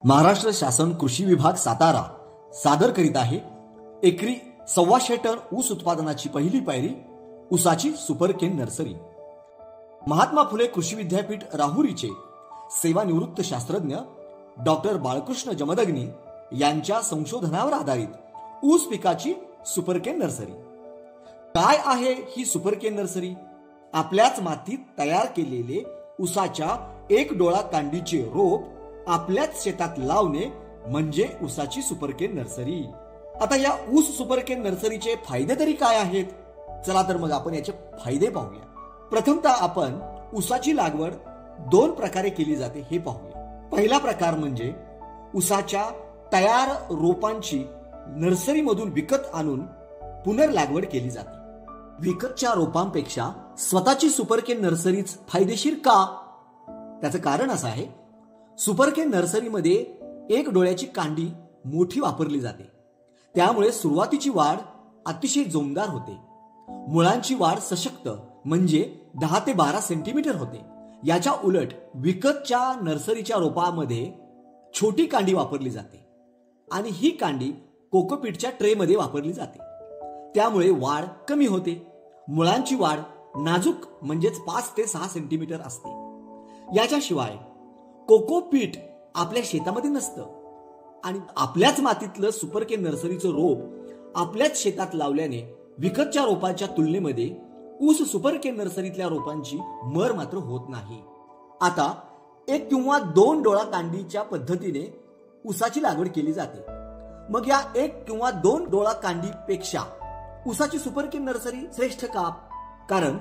महाराष्ट्र शासन कृषी विभाग सातारा सादर करीत आहे एकरी 125 टन ऊस उत्पादनाची पहिली पायरी ऊसाची सुपरकेन नर्सरी। महात्मा फुले कृषी विद्यापीठ राहुरीचे सेवानिवृत्त शास्त्रज्ञ डॉक्टर बाळकृष्ण जमदग्नी यांच्या संशोधनावर आधारित ऊस पिकाची सुपरकेन नर्सरी। काय आहे ही सुपरकेन नर्सरी? आपल्याच मातीत तयार केलेले ऊसाच्या एक डोळा कांडीचे रोप आपल्याच शेतात लावणे म्हणजे ऊसाची सुपरकेन नर्सरी। आता या ऊस सुपरकेन नर्सरीचे फायदे तरी काय आहेत? चला तर मग आपण याचे फायदे पाहूया। प्रथमतः आपण ऊसाची लागवड दोन प्रकारे केली जाते हे पाहूया। पहिला प्रकार म्हणजे ऊसाच्या तयार रोपांची नर्सरीमधून विकत आणून पुनर्लागवड केली जाते। विकतच्या रोपांपेक्षा स्वतःची सुपरकेन नर्सरीच फायदेशीर का? त्याचं कारण असं आहे, सुपरकेन नर्सरीमध्ये एक डोळ्याची कांडी मोठी वापरली जाते, त्यामुळे सुरुवातीची वाढ अतिशय जोमदार होते। मुळांची वाढ सशक्त म्हणजे 10 ते 12 सेंटीमीटर होते। याच्या उलट विकतच्या नर्सरीच्या रोपामध्ये छोटी कांडी वापरली जाते आणि ही कांडी कोकोपीटच्या ट्रेमध्ये वापरली जाते, त्यामुळे वाढ कमी होते। मुळांची वाढ नाजूक म्हणजेच 5 ते 6 सेंटीमीटर असते। याच्याशिवाय कोकोपीट आपल्या शेतामध्ये नसतं आणि आपल्याच मातीतलं सुपरकेन नर्सरीचं रोप आपल्याच शेतात लावल्याने विकतच्या रोपांच्या तुलनेमध्ये ऊस सुपरकेन नर्सरीतल्या रोपांची मर मात्र होत नाही। आता एक किंवा दोन डोळा कांडीच्या पद्धतीने ऊसाची लागवड केली जाते। मग या एक किंवा दोन डोळा कांडीपेक्षा ऊसाची सुपरकेन नर्सरी श्रेष्ठ का? कारण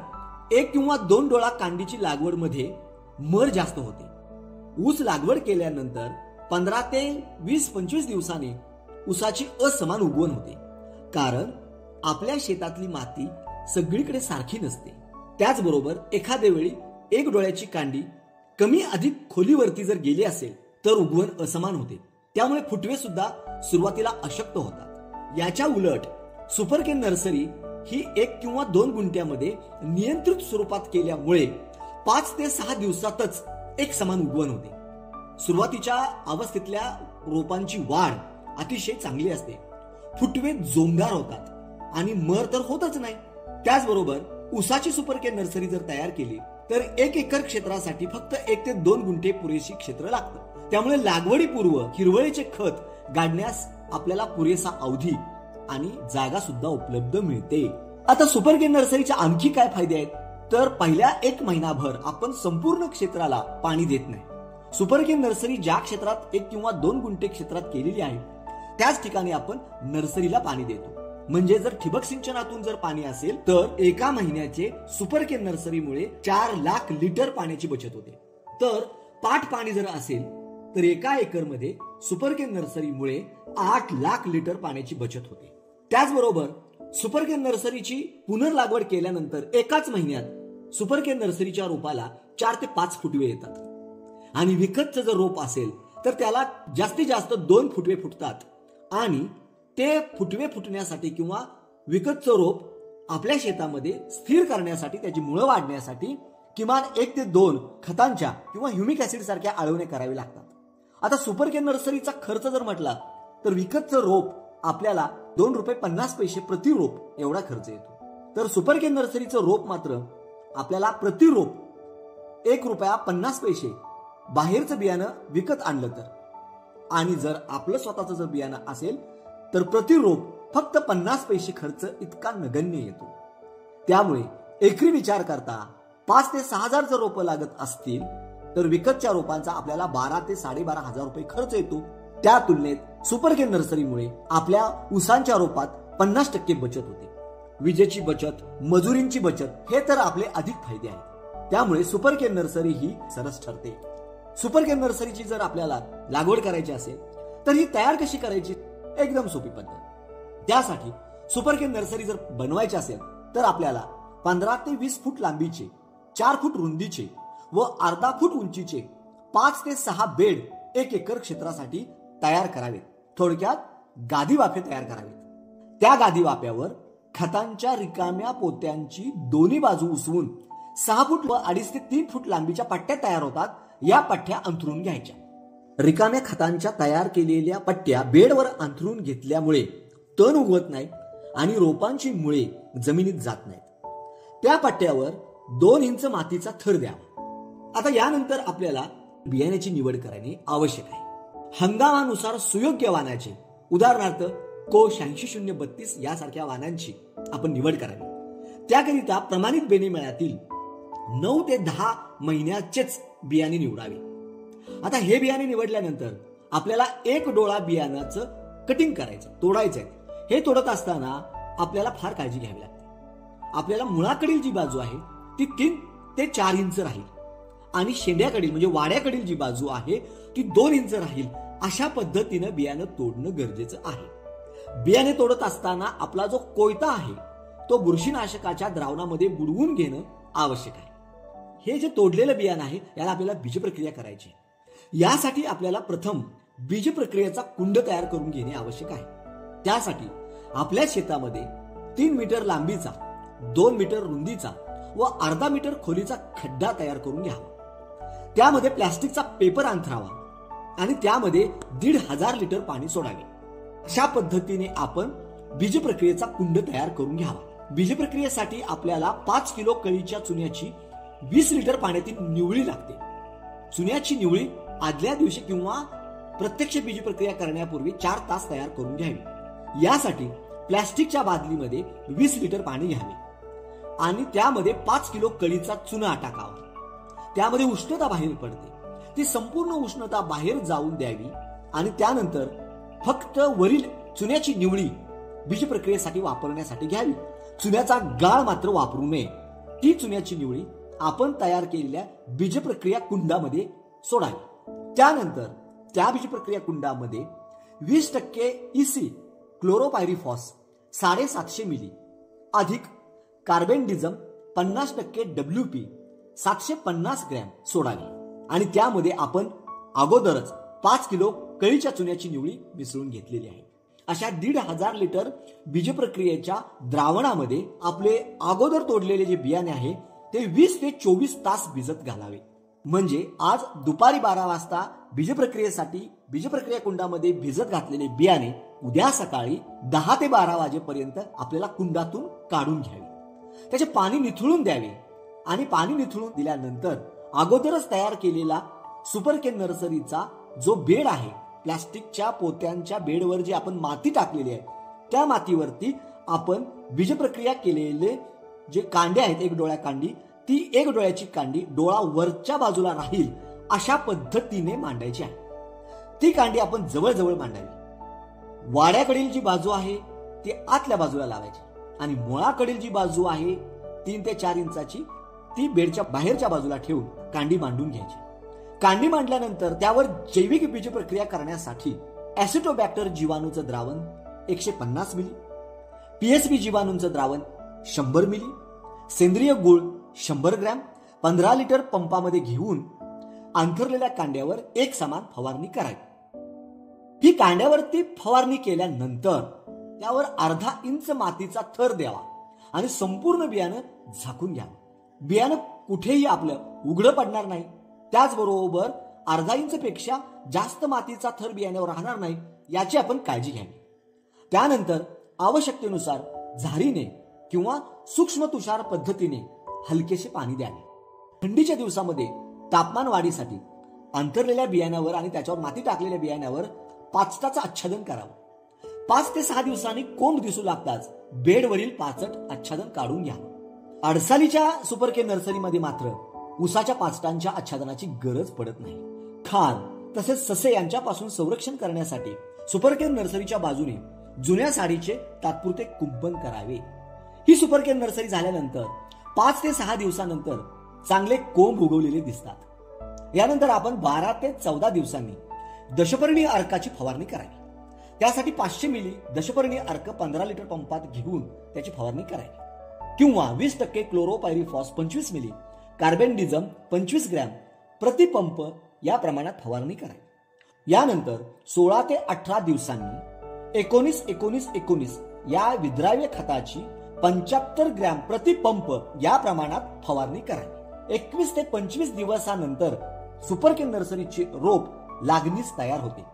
एक किंवा दोन डोळा कांडीची लागवड मध्ये मर जास्त होते। ऊस लागवड केल्यानंतर 15 ते 20-25 दिवसांनी ऊसाची असमान उगवण होते, कारण आपल्या शेतातली माती सगळीकडे सारखी नसते। त्याचबरोबर एखाद्या वेळी एक डोळ्याची कांडी कमी अधिक खोलीवरती जर गेली असेल तर उगवण असमान होते, त्यामुळे फुटवे सुद्धा सुरुवातीला अशक्त होतात। याच्या उलट सुपरकेन नर्सरी ही 1 किंवा 2 गुंठ्यामध्ये नियंत्रित स्वरूपात केल्यामुळे 5 ते 6 दिवसातच एक समान उगवण होते। सुरुवातीच्या अवस्थेतल्या रोपांची वाढ अतिशय चांगली असते, फुटवे जोमदार होतात आणि मर तर होतच नाही। त्याचबरोबर ऊसाची सुपरकेन नर्सरी जर तयार केली तर 1 एकर क्षेत्रासाठी फक्त 1 ते 2 गुंठे पुरेशी क्षेत्र लागतं, त्यामुळे लागवडीपूर्व हिरवळीचे खत गाडण्यास आपल्याला पुरेसा अवधी आणि जागा सुद्धा उपलब्ध मिळते। आता सुपरकेन नर्सरीचे आणखी काय फायदे आहेत? तर पहिल्या 1 महिनाभर आपण संपूर्ण क्षेत्राला पाणी देत नाही। सुपरकेन नर्सरी ज्या क्षेत्रात 1 किंवा 2 गुंठे क्षेत्रात केलेली आहे त्याच ठिकाणी आपण नर्सरीला पाणी देतो। म्हणजे जर ठिबक सिंचनातून जर पाणी असेल तर एका महिन्याचे सुपरकेन नर्सरीमुळे 4 लाख लिटर पाण्याची बचत होते। तर पाठ पाणी जर असेल तर एका एकर मध्ये सुपरकेन नर्सरीमुळे 8 लाख लिटर पाण्याची बचत होते। त्याचबरोबर सुपरकेन नर्सरीची पुनर्लागवड केल्यानंतर एकाच महिन्यात सुपरकेन नर्सरीच्या रोपाला 4 ते 5 फुटवे येतात आणि विकतचं जर रोप असेल तर त्याला जास्तीत जास्त 2 फुटवे फुटतात आणि ते फुटवे फुटण्यासाठी किंवा विकतचं रोप आपल्या शेतामध्ये स्थिर करण्यासाठी, त्याची मुळं वाढण्यासाठी किमान 1 ते 2 खतांच्या किंवा ह्युमिक ऍसिड सारख्या आळवणे करावे लागतात। आता सुपरकेन नर्सरीचा खर्च जर म्हटला तर विकतचं रोप आपल्याला ₹2.50 प्रति रोप एवढा खर्च येतो, तर सुपरकेन नर्सरीचं रोप मात्र आपल्याला प्रति रोप ₹1.50 बाहेरचं बियाणं विकत आणलं तर, आणि जर आपलं स्वतःचं जर बियाणं असेल तर प्रति रोप फक्त 50 पैसे खर्च इतका नगण्य येतो। त्यामुळे एकरी विचार करता 5 ते 6 हजार जर रोपं लागत असतील तर विकतच्या रोपांचा आपल्याला 12 ते 12.5 हजार रुपये खर्च येतो। त्या तुलनेत सुपरकेन नर्सरीमुळे आपल्या ऊसांच्या रोपात 50% बचत होते। विजेची बचत, मजुरींची बचत हे तर आपले अधिक फायदे आहेत, त्यामुळे सुपरकेन नर्सरी ही सरस ठरते। सुपरकेन नर्सरीची जर आपल्याला लागवड करायची असेल तर ही तयार कशी करायची? एकदम सोपी पद्धत। त्यासाठी सुपरकेन नर्सरी जर बनवायची असेल तर आपल्याला 15 ते 20 फूट लांबीचे, 4 फूट रुंदीचे व अर्धा फूट उंचीचे 5 ते 6 बेड 1 एकर क्षेत्रासाठी तयार करावेत। थोडक्यात गादी वाफे तयार करावेत। त्या गादी वाफ्यावर खतांच्या रिकाम्या पोत्यांची दोन्ही बाजू उसवून 6 फूट व 2.5 ते 3 फूट लांबीच्या पट्ट्या तयार होतात। या पट्ट्या अंथरून घ्यायच्या रिकाम्या खतांच्या तयार केलेल्या पट्ट्या बेडवर अंथरून घेतल्यामुळे तण उगवत नाही आणि रोपांची मुळे जमिनीत जात नाहीत. त्या पट्ट्यावर 2 इंच मातीचा थर द्यावा. आता यानंतर आपल्याला बियाण्याची निवड करणे आवश्यक आहे. हंगामानुसार सुयोग्य वाणाचे, उदाहरणार्थ को 86-032 यासारख्या वाणांची आपण निवड करावी. त्याकरिता प्रमाणित बेणे मेळ्यातील 9 ते 10 महिन्याचेच बियाणे निवडावे. आता हे बियाणे निवडल्यानंतर आपल्याला 1 डोळा बियाणाचं कटिंग करायचं, तोडायचं आहे. हे तोडत असताना आपल्याला फार काळजी घ्यावी लागते. आपल्याला मुळाकडील जी बाजू आहे ती 3 ते 4 इंच राहील आणि शेंड्याकडील म्हणजे वाड्याकडील जी बाजू आहे ती 2 इंच राहील. अशा पद्धतीनं बियाणं तोडणं गरजेचं आहे. बियाणे तोडत असताना आपला जो कोयता आहे तो बुरशीनाशकाच्या द्रावणामध्ये बुडवून घेणं आवश्यक आहे. हे जे तोडलेलं बियाणं आहे याला आपल्याला बीजप्रक्रिया करायची. यासाठी आपल्याला प्रथम बीजप्रक्रियेचा कुंड तयार करून घेणे आवश्यक आहे. त्यासाठी आपल्या शेतामध्ये 3 मीटर लांबीचा, 2 मीटर रुंदीचा व अर्धा मीटर खोलीचा खड्डा तयार करून घ्यावा. त्यामध्ये प्लास्टिकचा पेपर अंथरावा आणि त्यामध्ये 1,500 लिटर पाणी सोडावे. अशा पद्धतीने आपण बीजप्रक्रियेचा कुंड तयार करून घ्यावा. बीजप्रक्रियेसाठी आपल्याला 5 किलो कळीच्या चुन्याची 20 लिटर पाण्यातील निवळी लागते. चुन्याची निवळी आदल्या दिवशी किंवा प्रत्यक्ष बीजप्रक्रिया करण्यापूर्वी 4 तास तयार करून घ्यावी. यासाठी प्लास्टिकच्या बादलीमध्ये 20 लिटर पाणी घ्यावे आणि त्यामध्ये 5 किलो कळीचा चुना टाकावा. त्यामध्ये उष्णता बाहेर पडते, ती संपूर्ण उष्णता बाहेर जाऊन द्यावी आणि त्यानंतर फक्त वरील चुन्याची निवळी बीजप्रक्रियेसाठी वापरण्यासाठी घ्यावी. चुन्याचा गाळ मात्र वापरू नये. ती चुन्याची निवळी आपण तयार केलेल्या बीजप्रक्रिया कुंडामध्ये सोडावी. त्यानंतर त्या बीजप्रक्रिया कुंडामध्ये 20% EC क्लोरोपायरीफॉस 750 मिली अधिक कार्बेंडिझम 50% WP 750 ग्रॅम सोडावी आणि त्यामध्ये आपण अगोदरच 5 किलो कळीच्या चुन्याची निवळी मिसळून घेतलेली आहे. अशा 1,500 लिटर बीजप्रक्रियेच्या द्रावणामध्ये आपले अगोदर तोडलेले जे बियाणे आहे ते 20 ते 24 तास भिजत घालावे. म्हणजे आज दुपारी 12 वाजता बीजप्रक्रियेसाठी बीजप्रक्रिया कुंडामध्ये भिजत घातलेले बियाणे उद्या सकाळी 10 ते 12 वाजेपर्यंत आपल्याला कुंडातून काढून घ्यावे. त्याचे पाणी निथळून द्यावे आणि पाणी निथळून दिल्यानंतर अगोदरच तयार केलेला सुपरकेन नर्सरीचा जो बेड आहे, प्लास्टिकच्या पोत्यांच्या बेडवर जी आपण माती टाकलेली आहे त्या मातीवरती आपण बीजप्रक्रिया केलेले जे कांडे आहेत, 1 डोळ्या कांडी, ती 1 डोळ्याची कांडी डोळा वरच्या बाजूला राहील अशा पद्धतीने मांडायची आहे. ती कांडी आपण जवळ मांडावी. वाड्याकडील जी बाजू आहे ती आतल्या बाजूला लावायची आणि मुळाकडील जी बाजू आहे 3 ते 4 इंचाची ती बेडच्या बाहेरच्या बाजूला ठेवून कांडी मांडून घ्यायची. कांडी मांडल्यानंतर त्यावर जैविक बीजप्रक्रिया करण्यासाठी ऍसिटोबॅक्टर जीवाणूचं द्रावण 150 मिली, PSP जीवाणूंचं द्रावण 100 मिली, सेंद्रिय गूळ 100 ग्रॅम 15 लिटर पंपामध्ये घेऊन अंथरलेल्या कांड्यावर एक समान फवारणी करावी. ही कांड्यावरती फवारणी केल्यानंतर त्यावर अर्धा इंच मातीचा थर द्यावा आणि संपूर्ण बियाणं झाकून घ्यावं. बियाणं कुठेही आपलं उघडं पडणार नाही. त्याचबरोबर अर्धा इंच पेक्षा जास्त मातीचा थर बियाण्यावर राहणार नाही याची आपण काळजी घ्यावी. त्यानंतर आवश्यकतेनुसार झारीने किंवा सूक्ष्म तुषार पद्धतीने हलकेसे पाणी द्यावे. थंडीच्या दिवसामध्ये तापमान वाढीसाठी अंतरलेल्या बियाण्यावर आणि त्याच्यावर माती टाकलेल्या बियाण्यावर पाचटाचं आच्छादन करावं. 5 ते 6 दिवसांनी कोंब दिसू लागताच बेडवरील पाचट आच्छादन काढून घ्यावं. अडसालीच्या सुपरकेन नर्सरीमध्ये मात्र उसाच्या पाचटांच्या आच्छादनाची गरज पडत नाही. खार तसेच ससे यांच्यापासून संरक्षण करण्यासाठी सुपरकेन नर्सरीच्या बाजूने जुन्या साडीचे तात्पुरते कुंपण करावे. ही सुपरकेन नर्सरी झाल्यानंतर 5 ते 6 दिवसानंतर चांगले कोंब उगवलेले दिसतात. यानंतर आपण 12 ते 14 दिवसांनी दशपर्णी अर्काची फवारणी करावी. त्यासाठी 500 मिली दशपर्णी अर्क 15 लिटर पंपात घेऊन त्याची फवारणी करावी किंवा 20% क्लोरोपायरीफॉस 25 मिली, कार्बेंडिझम 25 ग्रॅम प्रति पंप या प्रमाणात फवारणी करावी. यानंतर 16 ते 18 दिवसांनी 19-19-19 या विद्राव्य खताची 75 ग्रॅम प्रति पंप या प्रमाणात फवारणी करावी. 21 ते 25 दिवसानंतर सुपरकेन नर्सरीचे रोप लागणीस तयार होते.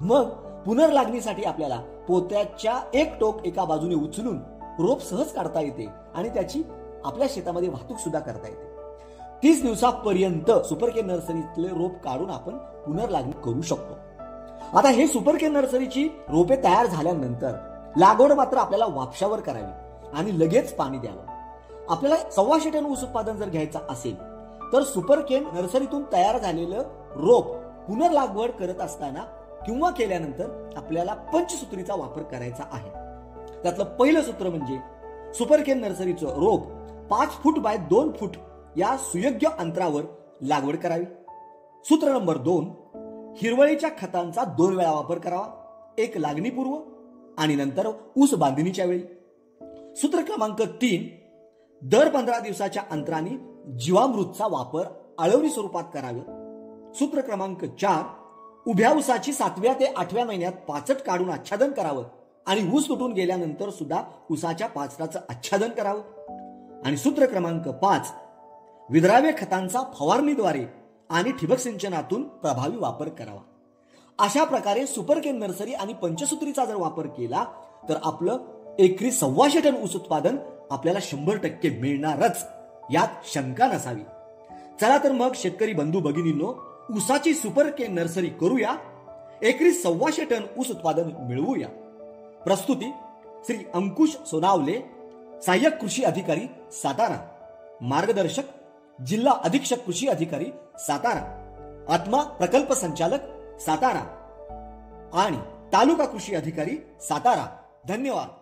मग पुनर्लागणीसाठी आपल्याला पोत्याच्या एक टोक एका बाजूने उचलून रोप सहज काढता येते आणि त्याची आपल्या शेतामध्ये वाहतूक सुद्धा करता येते. 30 दिवसापर्यंत सुपर केन नर्सरीतले रोप काढून आपण पुनर्लागणी करू शकतो. आता हे सुपर केन नर्सरीची रोपे तयार झाल्यानंतर लागवड मात्र आपल्याला वापशावर करावी आणि लगेच पाणी द्यावं. आपल्याला 125 टन ऊस उत्पादन जर घ्यायचं असेल तर सुपर केन नर्सरीतून तयार झालेलं रोप पुनर्लागवड करत असताना किंवा केल्यानंतर आपल्याला पंचसूत्रीचा वापर करायचा आहे. त्यातलं पहिलं सूत्र म्हणजे super Kane नर्सरीचं rope 5 foot by 2 फूट या सुयोग्य अंतरावर लागवड करावी. सूत्र नंबर 2, हिरवळीच्या खतांचा 2 वेळा वापर करावा, एक लागणीपूर्व आणि नंतर ऊस बांधणीच्या वेळी. सूत्र क्रमांक 3, दर 15 दिवसाच्या अंतराने जीवामृतचा वापर आळवणी स्वरूपात करावे. सूत्र क्रमांक 4, उभ्या ऊसाची 7व्या ते 8व्या महिन्यात पाचट काढून आच्छादन करावं आणि ऊस तुटून गेल्यानंतर सुद्धा ऊसाच्या पाचटाचं आच्छादन करावं. आणि सूत्र क्रमांक 5, विद्राव्य खतांचा फवारणीद्वारे आणि ठिबक सिंचनातून प्रभावी वापर करावा. अशा प्रकारे सुपर केन नर्सरी आणि पंचसूत्रीचा जर वापर केला तर आपलं एकरी 125 टन ऊस उत्पादन आपल्याला 100% मिळणारच, यात शंका नसावी. चला तर मग शेतकरी बंधू भगिनींनो, ऊसाची सुपर केन नर्सरी करूया, एकरी 125 टन ऊस उत्पादन मिळवूया. प्रस्तुती श्री अंकुश सोनावले, सहाय्यक कृषी अधिकारी सातारा. मार्गदर्शक जिल्हा अधीक्षक कृषी अधिकारी सातारा, आत्मा प्रकल्प संचालक सातारा आणि तालुका कृषी अधिकारी सातारा. धन्यवाद.